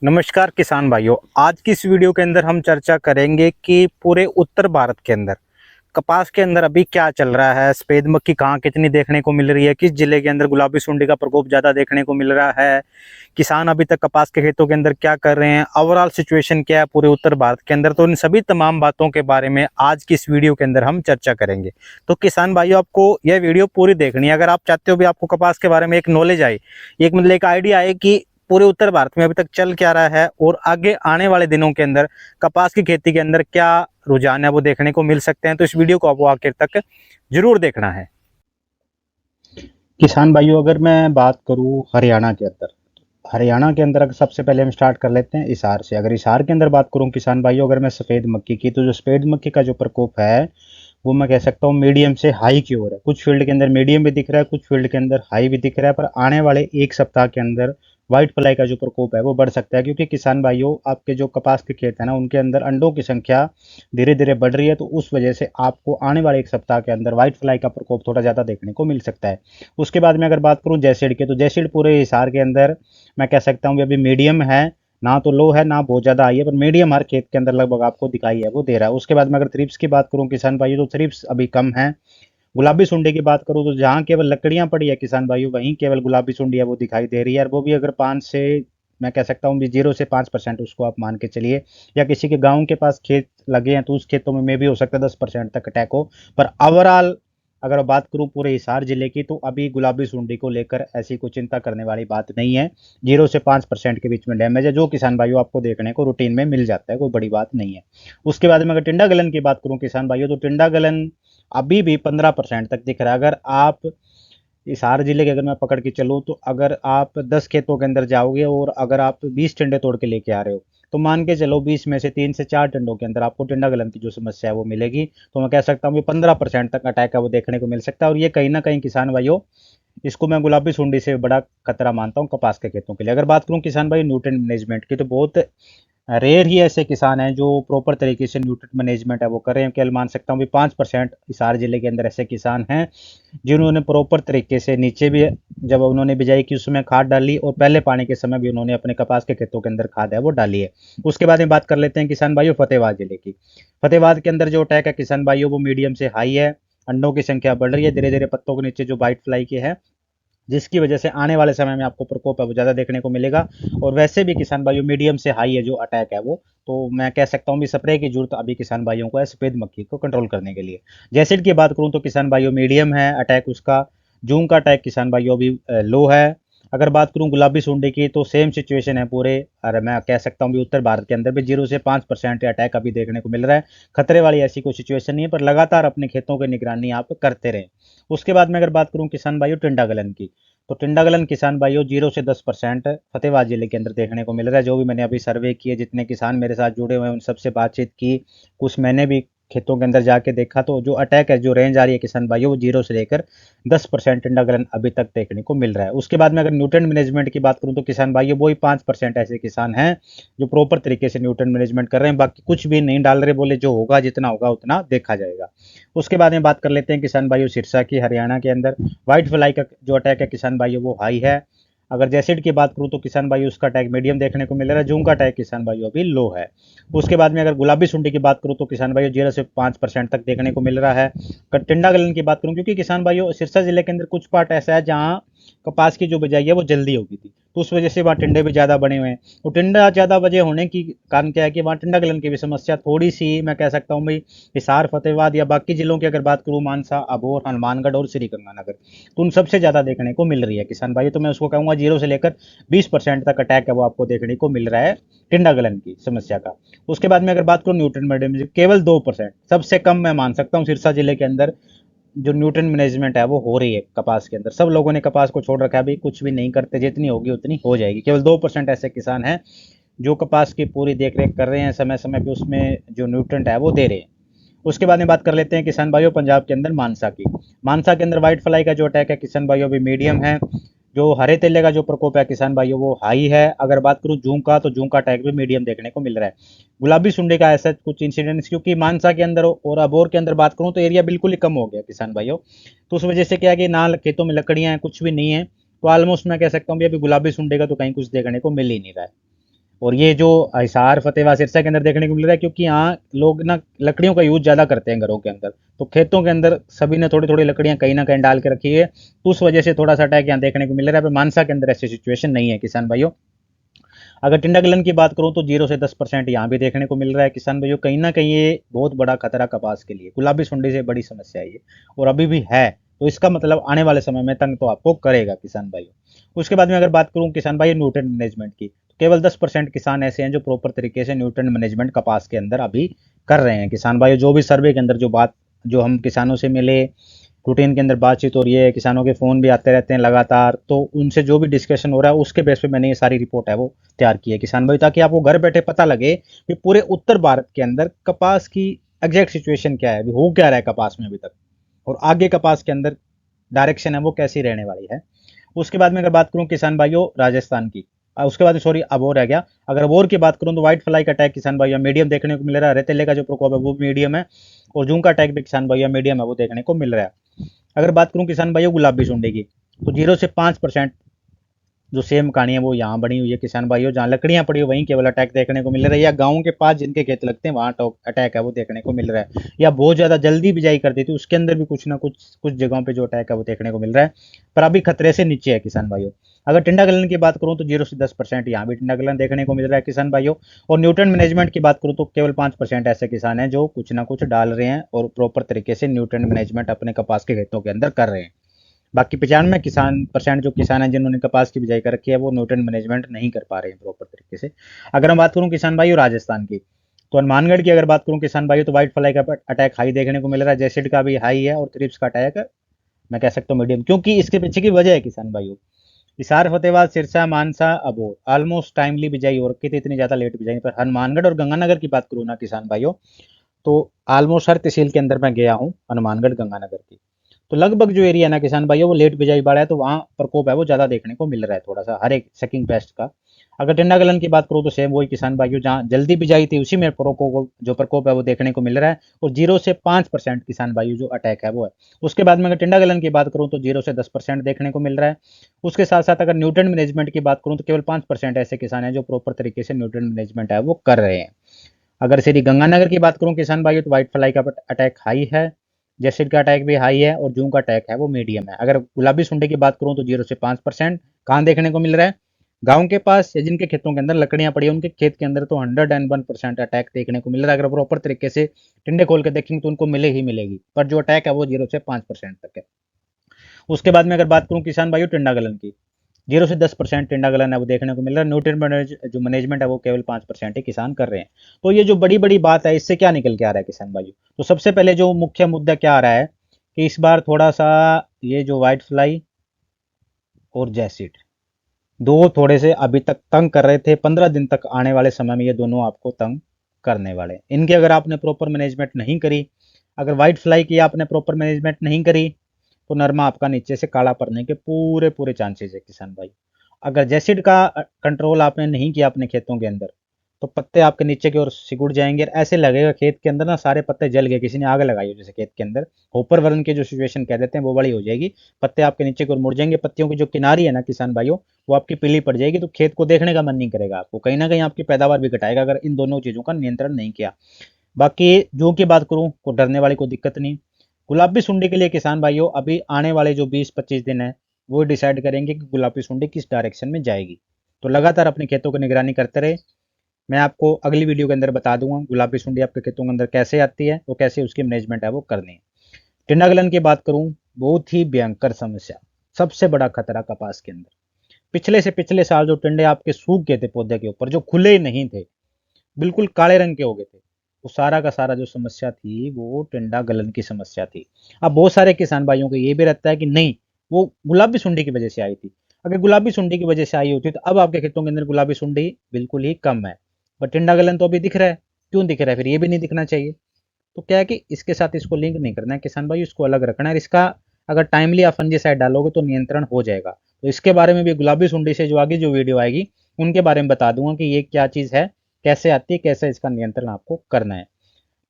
नमस्कार किसान भाइयों। आज की इस वीडियो के अंदर हम चर्चा करेंगे कि पूरे उत्तर भारत के अंदर कपास के अंदर अभी क्या चल रहा है, सफेद मक्खी कहाँ कितनी देखने को मिल रही है, किस जिले के अंदर गुलाबी सुंडी का प्रकोप ज़्यादा देखने को मिल रहा है, किसान अभी तक कपास के खेतों के अंदर क्या कर रहे हैं, ओवरऑल सिचुएशन क्या है पूरे उत्तर भारत के अंदर। तो इन सभी तमाम बातों के बारे में आज की इस वीडियो के अंदर हम चर्चा करेंगे। तो किसान भाइयों, आपको यह वीडियो पूरी देखनी है। अगर आप चाहते हो भी आपको कपास के बारे में एक नॉलेज आए, एक मतलब एक आइडिया आए कि पूरे उत्तर भारत में अभी तक चल क्या रहा है और आगे आने वाले दिनों के अंदर कपास की खेती के अंदर क्या रुझान है वो देखने को मिल सकते हैं, तो इस वीडियो को आपको आखिर तक जरूर देखना है। किसान भाइयों, अगर मैं बात करूं हरियाणा के अंदर अगर सबसे पहले हम स्टार्ट कर लेते हैं हिसार से। अगर हिसार के अंदर बात करूं किसान भाइयों, अगर मैं सफ़ेद मक्की की, तो जो सफ़ेद मक्की का जो प्रकोप है वो मैं कह सकता हूँ मीडियम से हाई की ओर है। कुछ फील्ड के अंदर मीडियम भी दिख रहा है, कुछ फील्ड के अंदर हाई भी दिख रहा है। पर आने वाले एक सप्ताह के अंदर व्हाइट फ्लाई का जो प्रकोप है वो बढ़ सकता है, क्योंकि किसान भाइयों आपके जो कपास के खेत है ना, उनके अंदर अंडों की संख्या धीरे धीरे बढ़ रही है। तो उस वजह से आपको आने वाले एक सप्ताह के अंदर व्हाइट फ्लाई का प्रकोप थोड़ा ज़्यादा देखने को मिल सकता है। उसके बाद में अगर बात करूँ जैसिड के, तो जैसिड पूरे हिसार के अंदर मैं कह सकता हूँ कि अभी मीडियम है, ना तो लो है ना बहुत ज़्यादा आई है, पर मीडियम हर खेत के अंदर लगभग आपको दिखाई है वो दे रहा है। उसके बाद में अगर थ्रिप्स की बात करूँ किसान भाइयों, तो थ्रिप्स अभी कम है। गुलाबी सुंडी की बात करूँ तो जहाँ केवल लकड़ियां पड़ी है किसान भाइयों, वहीं केवल गुलाबी सुंडी है वो दिखाई दे रही है। और वो भी अगर 5 से, मैं कह सकता हूँ भी 0 से 5% उसको आप मान के चलिए, या किसी के गांव के पास खेत लगे हैं तो उस खेतों में भी हो सकता है 10% तक अटैक हो। पर ओवरऑल अगर बात करूं पूरे हिसार जिले की, तो अभी गुलाबी सुंडी को लेकर ऐसी कोई चिंता करने वाली बात नहीं है। 0 से 5% के बीच में डैमेज है, जो किसान भाइयों आपको देखने को रूटीन में मिल जाता है, कोई बड़ी बात नहीं है। उसके बाद में अगर टिंडा गलन की बात करूं किसान भाइयों, तो टिंडा गलन अभी भी 15% तक दिख रहा है। अगर आप हिसार जिले के अगर मैं पकड़ के चलूँ, तो अगर आप 10 खेतों के अंदर जाओगे और अगर आप 20 टिंडे तोड़ के लेके आ रहे हो, तो मान के चलो 20 में से 3 से 4 टिंडों के अंदर आपको टिंडा गलन की जो समस्या है वो मिलेगी। तो मैं कह सकता हूँ कि 15% तक अटैक है वो देखने को मिल सकता है। और ये कहीं ना कहीं किसान भाइयों, इसको मैं गुलाबी सुंडी से बड़ा खतरा मानता हूँ कपास के खेतों के लिए। अगर बात करूँ किसान भाई न्यूट्रिएंट मैनेजमेंट की, तो बहुत रेयर ही ऐसे किसान हैं जो प्रॉपर तरीके से न्यूट्रिएंट मैनेजमेंट है वो कर रहे हैं। केवल मान सकता हूँ भी 5% हिसार जिले के अंदर ऐसे किसान हैं जिन्होंने प्रॉपर तरीके से नीचे भी, जब उन्होंने बिजाई की उसमें खाद डाली, और पहले पानी के समय भी उन्होंने अपने कपास के खेतों के अंदर खाद है वो डाली है। उसके बाद में बात कर लेते हैं किसान भाइयों फतेहाबाद जिले की। फतेहाबाद के अंदर जो अटैक है किसान भाइयों वो मीडियम से हाई है। अंडों की संख्या बढ़ रही है धीरे धीरे पत्तों के नीचे जो वाइट फ्लाई की है, जिसकी वजह से आने वाले समय में आपको प्रकोप है वो ज़्यादा देखने को मिलेगा। और वैसे भी किसान भाइयों मीडियम से हाई है जो अटैक है वो, तो मैं कह सकता हूँ भी स्प्रे की जरूरत अभी किसान भाइयों को है सफ़ेद मक्खी को कंट्रोल करने के लिए। जैसिड की बात करूँ तो किसान भाइयों मीडियम है अटैक उसका। जूम का अटैक किसान भाइयों अभी लो है। अगर बात करूं गुलाबी सुंडी की, तो सेम सिचुएशन है पूरे, अरे मैं कह सकता हूं भी उत्तर भारत के अंदर भी 0 से 5% अटैक अभी देखने को मिल रहा है। खतरे वाली ऐसी कोई सिचुएशन नहीं है, पर लगातार अपने खेतों की निगरानी आप करते रहें। उसके बाद में अगर बात करूं किसान भाइयों टिंडा गलन की, तो टिंडा गलन किसान भाइयों 0 से 10% फतेहाबाद जिले के अंदर देखने को मिल रहा है। जो भी मैंने अभी सर्वे किए, जितने किसान मेरे साथ जुड़े हुए हैं उन सबसे बातचीत की, कुछ मैंने भी खेतों के अंदर जाके देखा, तो जो अटैक है जो रेंज आ रही है किसान भाइयों वो 0 से लेकर 10% टिंडा गलन अभी तक देखने को मिल रहा है। उसके बाद में अगर न्यूट्रिएंट मैनेजमेंट की बात करूं तो किसान भाइयों वही 5% ऐसे किसान हैं जो प्रॉपर तरीके से न्यूट्रिएंट मैनेजमेंट कर रहे हैं, बाकी कुछ भी नहीं डाल रहे, बोले जो होगा जितना होगा उतना देखा जाएगा। उसके बाद में बात कर लेते हैं किसान भाइयों सिरसा की, हरियाणा के अंदर व्हाइट फ्लाई का जो अटैक है किसान भाइयों वो हाई है। अगर जैसिड की बात करूं तो किसान भाइयों उसका अटैक मीडियम देखने को मिल रहा है। जूम का अटैक किसान भाइयों अभी लो है। उसके बाद में अगर गुलाबी सुंडी की बात करूं तो किसान भाइयों 0 से 5% तक देखने को मिल रहा है। अगर टिंडा गलन की बात करूं, क्योंकि किसान भाइयों सिरसा जिले के अंदर कुछ पार्ट ऐसा है जहाँ कपास की जो बिजाई है वो जल्दी होगी थी, तो उस वजह से वहाँ टिंडे भी ज़्यादा बने हुए हैं। तो टिंडा ज़्यादा वजह होने की कारण क्या है कि वहाँ टिंडा गलन की भी समस्या थोड़ी सी, मैं कह सकता हूँ भाई हिसार फतेहाबाद या बाकी जिलों की अगर बात करूँ, मानसा अबोर हनुमानगढ़ और श्रीगंगानगर, तो उन सबसे ज़्यादा देखने को मिल रही है किसान भाई। तो मैं उसको कहूँगा 0 से लेकर 20% तक अटैक है वो आपको देखने को मिल रहा है टिंडा गलन की समस्या का। उसके बाद में अगर बात करूँ न्यूट्रिएंट मैनेजमेंट, केवल 2%, सबसे कम मैं मान सकता हूँ सिरसा जिले के अंदर जो न्यूट्रिएंट मैनेजमेंट है वो हो रही है कपास के अंदर। सब लोगों ने कपास को छोड़ रखा है, अभी कुछ भी नहीं करते, जितनी होगी उतनी हो जाएगी। केवल 2% ऐसे किसान हैं जो कपास की पूरी देख रेख कर रहे हैं, समय समय पे उसमें जो न्यूट्रिएंट है वो दे रहे हैं। उसके बाद में बात कर लेते हैं किसान भाइयों पंजाब के अंदर मानसा की। मानसा के अंदर व्हाइट फ्लाई का जो अटैक है किसान भाइयों अभी मीडियम है। जो हरे तेले का जो प्रकोप है किसान भाइयों वो हाई है। अगर बात करूं जूं का, तो जूं का अटैक भी मीडियम देखने को मिल रहा है। गुलाबी सुंडी का ऐसा कुछ इंसिडेंट्स, क्योंकि मानसा के अंदर और अबोर के अंदर बात करूं तो एरिया बिल्कुल ही कम हो गया किसान भाइयों, तो उस वजह से क्या है कि ना खेतों में लकड़ियां हैं, कुछ भी नहीं है। तो ऑलमोस्ट मैं कह सकता हूँ भी अभी गुलाबी सुंडी का तो कहीं कुछ देखने को मिल ही नहीं रहा है। और ये जो हिसार फतेहाबाद सिरसा के अंदर देखने को मिल रहा है, क्योंकि यहाँ लोग ना लकड़ियों का यूज ज़्यादा करते हैं घरों के अंदर, तो खेतों के अंदर सभी ने थोड़ी थोड़ी लकड़ियाँ कहीं ना कहीं डाल के रखी है, तो उस वजह से थोड़ा सा अटैक यहाँ देखने को मिल रहा है। पर मानसा के अंदर ऐसी सिचुएशन नहीं है किसान भाइयों। अगर टिंडा गलन की बात करूं तो 0 से 10% यहाँ भी देखने को मिल रहा है किसान भाइयों। कहीं ना कहीं ये बहुत बड़ा खतरा कपास के लिए, गुलाबी सुंडी से बड़ी समस्या है ये, और अभी भी है, तो इसका मतलब आने वाले समय में तंग तो आपको करेगा किसान भाइयों। उसके बाद में अगर बात करूं किसान भाई न्यूट्रिएंट मैनेजमेंट की, तो केवल 10% किसान ऐसे हैं जो प्रॉपर तरीके से न्यूट्रिएंट मैनेजमेंट कपास के अंदर अभी कर रहे हैं किसान भाइयों। जो भी सर्वे के अंदर जो बात, जो हम किसानों से मिले, रूटीन के अंदर बातचीत हो रही है, किसानों के फ़ोन भी आते रहते हैं लगातार, तो उनसे जो भी डिस्कशन हो रहा है उसके बेस पे मैंने ये सारी रिपोर्ट है वो तैयार की है किसान भाई, ताकि आपको घर बैठे पता लगे कि पूरे उत्तर भारत के अंदर कपास की एग्जैक्ट सिचुएशन क्या है, अभी हो क्या रहा है कपास में अभी तक, और आगे कपास के अंदर डायरेक्शन है वो कैसी रहने वाली है। उसके बाद में अगर बात करूं किसान भाइयों राजस्थान की, उसके बाद सॉरी अबोर रह गया। अगर अबोर की बात करूं तो व्हाइट फ्लाई का अटैक किसान भाइयों मीडियम देखने को मिल रहा है, रेतेले का जो प्रकोप है वो मीडियम है, और जूं का अटैक भी किसान भाइयों मीडियम है वो देखने को मिल रहा है। अगर बात करूं किसान भाइयों गुलाबी सुंडी की, तो 0 से 5% जो सेम कहानी है वो यहाँ बनी हुई है किसान भाइयों। जहाँ लकड़ियां पड़ी हो वहीं केवल अटैक देखने को मिल रहा है, या गाँव के पास जिनके खेत लगते हैं वहाँ अटैक है वो देखने को मिल रहा है, या बहुत ज़्यादा जल्दी बिजाई कर दी थी उसके अंदर भी कुछ ना कुछ कुछ जगहों पे जो अटैक है वो देखने को मिल रहा है, पर अभी खतरे से नीचे है किसान भाइयों। अगर टिंडा गलन की बात करूँ तो 0 से 10% यहाँ भी टिंडा गलन देखने को मिल रहा है किसान भाइयों। और न्यूट्रन मैनेजमेंट की बात करूँ तो केवल 5% ऐसे किसान हैं जो कुछ ना कुछ डाल रहे हैं और प्रॉपर तरीके से न्यूट्रन मैनेजमेंट अपने कपास के खेतों के अंदर कर रहे हैं। बाकी 95% जो किसान हैं जिन्होंने कपास की बिजाई कर रखी है वो न्यूट्रिएंट मैनेजमेंट नहीं कर पा रहे हैं प्रॉपर तरीके से। अगर मैं बात करूं किसान भाई राजस्थान की, तो हनुमानगढ़ की अगर बात करूं किसान भाई, तो व्हाइट फ्लाई का अटैक हाई देखने को मिल रहा है, जैसिड का भी हाई है, और थ्रिप्स का अटैक मैं कह सकता हूँ मीडियम, क्योंकि इसके पीछे की वजह है किसान भाइयों, हिसार फतेहाबाद सिरसा मानसा अबोर ऑलमोस्ट टाइमली बिजाई हो रखी थी, इतनी ज्यादा लेट बिजाई। पर हनुमानगढ़ और गंगानगर की बात करूँ ना किसान भाइयों, तो ऑलमोस्ट हर तहसील के अंदर मैं गया हूँ हनुमानगढ़ गंगानगर की, तो लगभग जो एरिया है ना किसान भाइयों वो लेट बिजाई वाला है, तो वहाँ प्रकोप है वो ज़्यादा देखने को मिल रहा है थोड़ा सा हर एक सकिंग पेस्ट का। अगर टिंडा गलन की बात करूँ तो सेम वही किसान भाइयों, जहाँ जल्दी बिजाई थी उसी में प्रकोप जो प्रकोप है वो देखने को मिल रहा है, और 0 से 5% किसान भाइयों जो अटैक है वो है। उसके बाद में अगर टिंडा गलन की बात करूँ तो 0 से 10% देखने को मिल रहा है। उसके साथ साथ अगर न्यूट्रिएंट मैनेजमेंट की बात करूँ तो केवल 5% ऐसे किसान हैं जो प्रॉपर तरीके से न्यूट्रिएंट मैनेजमेंट है वो कर रहे हैं। अगर श्री गंगानगर की बात करूं किसान भाइयों, तो व्हाइट फ्लाई का अटैक हाई है, जेसिड का अटैक भी हाई है, और जूं का अटैक है वो मीडियम है। अगर गुलाबी सुंडी की बात करूं तो 0 से 5% कहाँ देखने को मिल रहा है, गाँव के पास या जिनके खेतों के अंदर लकड़ियां पड़ी है उनके खेत के अंदर तो 101% अटैक देखने को मिल रहा है। अगर प्रॉपर तरीके से टिंडे खोल के देखेंगे तो उनको मिले ही मिलेगी, पर जो अटैक है वो 0 से 5% तक है। उसके बाद में अगर बात करूं किसान भाइयों टिंडा गलन की, 0 से 10% टिंडा गलन है वो देखने को मिल रहा है, न्यूट्रिएंट जो मैनेजमेंट है वो केवल 5% ही किसान कर रहे हैं। तो ये जो बड़ी बड़ी बात है इससे क्या निकल के आ रहा है किसान भाइयों, तो सबसे पहले जो मुख्य मुद्दा क्या आ रहा है कि इस बार थोड़ा सा ये जो व्हाइट फ्लाई और जैसिड दो थोड़े से अभी तक तंग कर रहे थे, 15 दिन तक आने वाले समय में ये दोनों आपको तंग करने वाले हैं। इनके अगर आपने प्रॉपर मैनेजमेंट नहीं करी, अगर व्हाइट फ्लाई की आपने प्रॉपर मैनेजमेंट नहीं करी, तो नरमा आपका नीचे से काला पड़ने के पूरे पूरे चांसेस है किसान भाई। अगर जैसिड का कंट्रोल आपने नहीं किया अपने खेतों के अंदर, तो पत्ते आपके नीचे की ओर सिकुड़ जाएंगे, और ऐसे लगेगा खेत के अंदर ना सारे पत्ते जल गए, किसी ने आग लगाई हो जैसे खेत के अंदर, होपर वर्न की जो सिचुएशन कह देते हैं वो बड़ी हो जाएगी। पत्ते आपके नीचे की ओर मुड़ जाएंगे, पत्तियों की जो किनारी है ना किसान भाइयों वो आपकी पीली पड़ जाएगी, तो खेत को देखने का मन नहीं करेगा आपको, कहीं ना कहीं आपकी पैदावार भी घटाएगा अगर इन दोनों चीज़ों का नियंत्रण नहीं किया। बाकी जो की बात करूँ को डरने वाली कोई दिक्कत नहीं। गुलाबी सुंडी के लिए किसान भाइयों अभी आने वाले जो 20-25 दिन है वो डिसाइड करेंगे कि गुलाबी सुंडी किस डायरेक्शन में जाएगी। तो लगातार अपने खेतों की निगरानी करते रहे। मैं आपको अगली वीडियो के अंदर बता दूंगा गुलाबी सुंडी आपके खेतों के अंदर कैसे आती है और कैसे उसकी मैनेजमेंट है वो करनी है। टिंडा गलन की बात करूं, बहुत ही भयंकर समस्या, सबसे बड़ा खतरा कपास के अंदर। पिछले से पिछले साल जो टिंडे आपके सूख गए थे पौधे के ऊपर, जो खुले नहीं थे, बिल्कुल काले रंग के हो गए थे, वो सारा का सारा जो समस्या थी वो टिंडा गलन की समस्या थी। अब बहुत सारे किसान भाइयों को ये भी रहता है कि नहीं वो गुलाबी सुंडी की वजह से आई थी। अगर गुलाबी सुंडी की वजह से आई होती तो अब आपके खेतों के अंदर गुलाबी सुंडी बिल्कुल ही कम है, पर टिंडा गलन तो अभी दिख रहा है। क्यों दिख रहा है, फिर ये भी नहीं दिखना चाहिए। तो क्या है कि इसके साथ इसको लिंक नहीं करना है किसान भाई, इसको अलग रखना है। इसका अगर टाइमली आप फंजीसाइड डालोगे तो नियंत्रण हो जाएगा। तो इसके बारे में भी गुलाबी सुंडी से जो आगे जो वीडियो आएगी उनके बारे में बता दूंगा कि ये क्या चीज़ है, कैसे आती है, कैसे इसका नियंत्रण आपको करना है।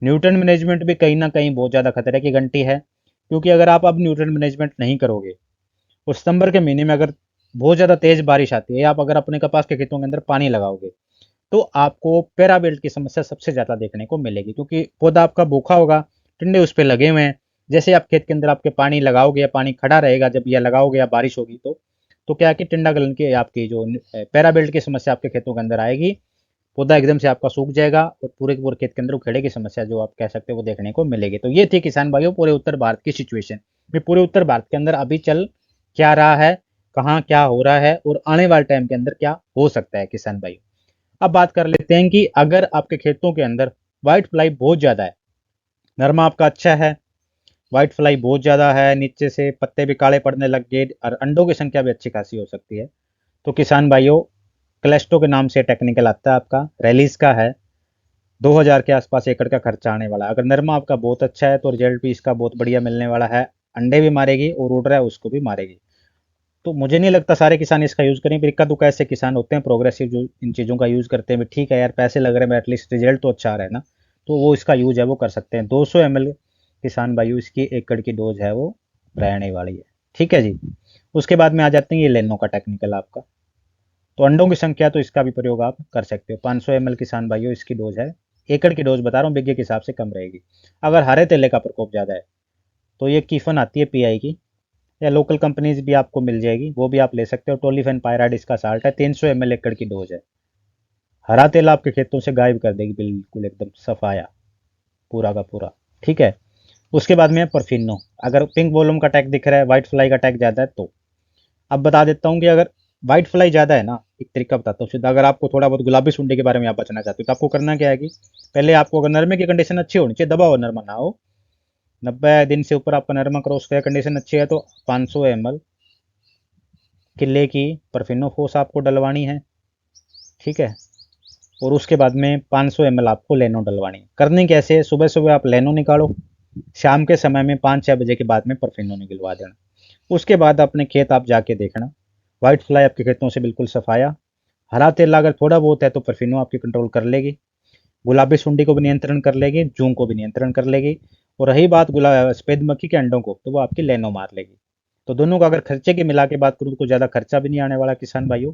न्यूट्रन मैनेजमेंट भी कहीं ना कहीं बहुत ज़्यादा खतरे की घंटी है, क्योंकि अगर आप अब न्यूट्रन मैनेजमेंट नहीं करोगे और सितंबर के महीने में अगर बहुत ज़्यादा तेज़ बारिश आती है, आप अगर अपने कपास के खेतों के अंदर पानी लगाओगे, तो आपको पैराबेल्ट की समस्या सबसे ज़्यादा देखने को मिलेगी, क्योंकि पौधा आपका भूखा होगा, टिंडे उस पे लगे हुए हैं। जैसे आप खेत के अंदर आपके पानी लगाओगे या पानी खड़ा रहेगा जब या लगाओगे या बारिश होगी तो क्या है कि टिंडा गलन की आपकी जो पैराबेल्ट की समस्या आपके खेतों के अंदर आएगी। पौधा एकदम से आपका सूख जाएगा और पूरे के पूरे खेत के अंदर उखेड़े की समस्या जो आप कह सकते हो वो देखने को मिलेगी। तो ये थी किसान भाइयों पूरे उत्तर भारत की सिचुएशन। ये पूरे उत्तर भारत के अंदर अभी चल क्या रहा है, कहाँ क्या हो रहा है और आने वाले टाइम के अंदर क्या हो सकता है किसान भाइयों। अब बात कर लेते हैं कि अगर आपके खेतों के अंदर व्हाइट फ्लाई बहुत ज़्यादा है, नरमा आपका अच्छा है, व्हाइट फ्लाई बहुत ज़्यादा है, नीचे से पत्ते भी काले पड़ने लग गए और अंडों की संख्या भी अच्छी खासी हो सकती है, तो किसान भाइयों क्लेस्टो के नाम से टेक्निकल आता है आपका, रैलीज का है, 2000 के आसपास एकड़ का खर्चा आने वाला है। अगर नरमा आपका बहुत अच्छा है तो रिजल्ट भी इसका बहुत बढ़िया मिलने वाला है, अंडे भी मारेगी और उड़ रहा है उसको भी मारेगी। तो मुझे नहीं लगता सारे किसान इसका यूज़ करें, फिर इक्का दुक्का ऐसे किसान होते हैं प्रोग्रेसिव जो इन चीज़ों का यूज़ करते हैं, ठीक है यार पैसे लग रहे हैं एटलीस्ट रिजल्ट तो अच्छा आ रहा है ना, तो वो इसका यूज़ है वो कर सकते हैं। 200 ml किसान भाइयों इसकी एकड़ की डोज है वो रहने वाली है, ठीक है जी। उसके बाद में आ जाते हैं ये लेनो का टेक्निकल आपका, तो अंडों की संख्या तो इसका भी प्रयोग आप कर सकते हो। 500 ml किसान भाइयों इसकी डोज है, एकड़ की डोज बता रहा हूँ, बिग्गे के हिसाब से कम रहेगी। अगर हरे तेले का प्रकोप ज़्यादा है तो ये कीफन आती है पीआई की, या लोकल कंपनीज भी आपको मिल जाएगी, वो भी आप ले सकते हो। टोलीफेन पायराइड इसका साल्ट है, 300 ml एकड़ की डोज है। हरा तेल आपके खेतों से गायब कर देगी बिल्कुल एकदम सफाया पूरा का पूरा, ठीक है। उसके बाद में है परफिनो, अगर पिंक वॉल्यूम का अटैक दिख रहा है, व्हाइट फ्लाई का अटैक ज़्यादा है तो अब बता देता हूँ कि अगर व्हाइट फ्लाई ज़्यादा है ना, एक तरीका बताता हूँ सीधा, अगर आपको थोड़ा बहुत गुलाबी सुंडी के बारे में आप बचना चाहते हो तो आपको करना क्या है कि पहले आपको, अगर नरमे की कंडीशन अच्छी होनी चाहिए, दबा हुआ नरमा ना हो, 90 दिन से ऊपर आपका नरमा क्रॉस किया, कंडीशन अच्छी है, तो 500 ml किले की परफिनो फोस आपको डलवानी है, ठीक है। और उसके बाद में 500 ml आपको लेनो डलवानी है। करनी कैसे है, सुबह सुबह आप लेनो निकालो, शाम के समय में 5-6 बजे के बाद में परफिनो निकलवा देना। उसके बाद अपने खेत आप जाके देखना, व्हाइट फ्लाई आपके खेतों से बिल्कुल सफाया, हरा तेल अगर थोड़ा बहुत है तो परफिनो आपकी कंट्रोल कर लेगी, गुलाबी सुंडी को भी नियंत्रण कर लेगी, जूं को भी नियंत्रण कर लेगी, और रही बात सफेद मक्खी के अंडों को तो वो आपकी लेनो मार लेगी। तो दोनों का अगर खर्चे की मिला के बात करूँ तो ज़्यादा खर्चा भी नहीं आने वाला किसान भाइयों।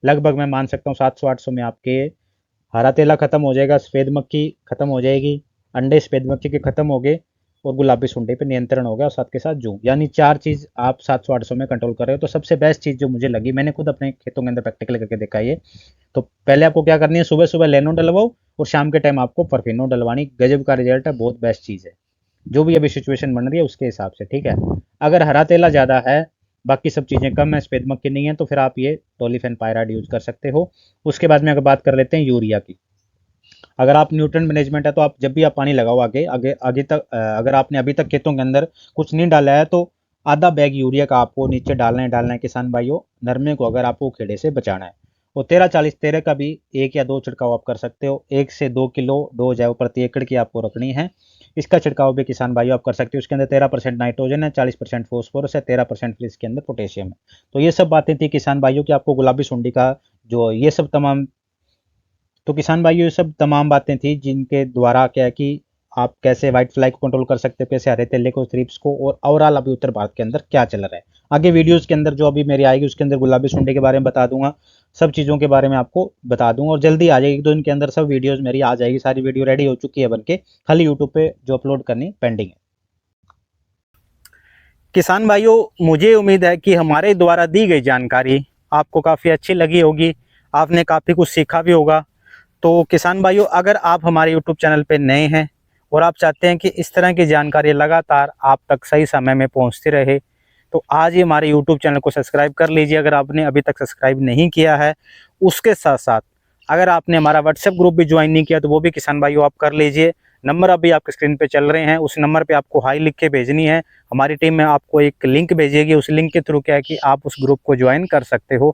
लगभग मैं मान सकता हूँ 700-800 में आपके हरा तेला खत्म हो जाएगा, सफेद मक्खी खत्म हो जाएगी, अंडे सफेद मक्खी के खत्म हो गए और गुलाबी सुंडी पे नियंत्रण हो गया, और साथ के साथ जूं, यानी 4 चीज़ आप 700-800 में कंट्रोल कर रहे हो। तो सबसे बेस्ट चीज़ जो मुझे लगी, मैंने खुद अपने खेतों के अंदर प्रैक्टिकल करके देखा ये, तो पहले आपको क्या करनी है, सुबह सुबह लेनो डलवाओ और शाम के टाइम आपको परफिनो डलवानी, गजब का रिजल्ट है, बहुत बेस्ट चीज़ है जो भी अभी सिचुएशन बन रही है उसके हिसाब से, ठीक है। अगर हरा तेला ज़्यादा है, बाकी सब चीज़ें कम है, सफेद मक्खी नहीं है, तो फिर आप ये टोलीफेन पायराइड यूज कर सकते हो। उसके बाद में अगर बात कर लेते हैं यूरिया की, अगर आप न्यूट्रिएंट मैनेजमेंट है तो आप जब भी आप पानी लगाओ आगे आगे आगे तक, अगर आपने अभी तक खेतों के अंदर कुछ नहीं डाला है तो आधा बैग यूरिया का आपको नीचे डालना है किसान भाइयों, नरमे को अगर आपको खेड़े से बचाना है। और 13-40-13 का भी 1 या 2 छिड़काव आप कर सकते हो, 1 से 2 किलो डोज है वो प्रति एकड़ की आपको रखनी है। इसका छिड़काव भी किसान भाइयों आप कर सकते हो, उसके अंदर 13% नाइट्रोजन है, 40% फॉस्फोरस है, 13% फिर इसके अंदर पोटेशियम है। तो ये सब बातें थी किसान भाइयों की, आपको गुलाबी सुंडी का जो ये सब तमाम, तो किसान भाइयों ये सब तमाम बातें थी जिनके द्वारा क्या है कि आप कैसे व्हाइट फ्लाई को कंट्रोल कर सकते हो, कैसे हरे तेले को, थ्रिप्स को, और ओवरऑल अभी उत्तर भारत के अंदर क्या चल रहा है। आगे वीडियोस के अंदर जो अभी मेरी आएगी उसके अंदर गुलाबी सुंडी के बारे में बता दूंगा, सब चीज़ों के बारे में आपको बता दूंगा, और जल्दी आ जाएगी, 2 दिन के अंदर सब वीडियोज़ मेरी आ जाएगी, सारी वीडियो रेडी हो चुकी है बनके, खाली यूट्यूब पे जो अपलोड करनी पेंडिंग है। किसान भाइयों, मुझे उम्मीद है कि हमारे द्वारा दी गई जानकारी आपको काफ़ी अच्छी लगी होगी, आपने काफ़ी कुछ सीखा भी होगा। तो किसान भाइयों, अगर आप हमारे YouTube चैनल पे नए हैं और आप चाहते हैं कि इस तरह की जानकारी लगातार आप तक सही समय में पहुंचती रहे, तो आज ही हमारे YouTube चैनल को सब्सक्राइब कर लीजिए अगर आपने अभी तक सब्सक्राइब नहीं किया है। उसके साथ साथ अगर आपने हमारा व्हाट्सएप ग्रुप भी ज्वाइन नहीं किया तो वो भी किसान भाइयों आप कर लीजिए। नंबर अभी आपके स्क्रीन पे चल रहे हैं, उस नंबर पे आपको हाई लिख के भेजनी है, हमारी टीम में आपको एक लिंक भेजेगी, उस लिंक के थ्रू क्या है कि आप उस ग्रुप को ज्वाइन कर सकते हो।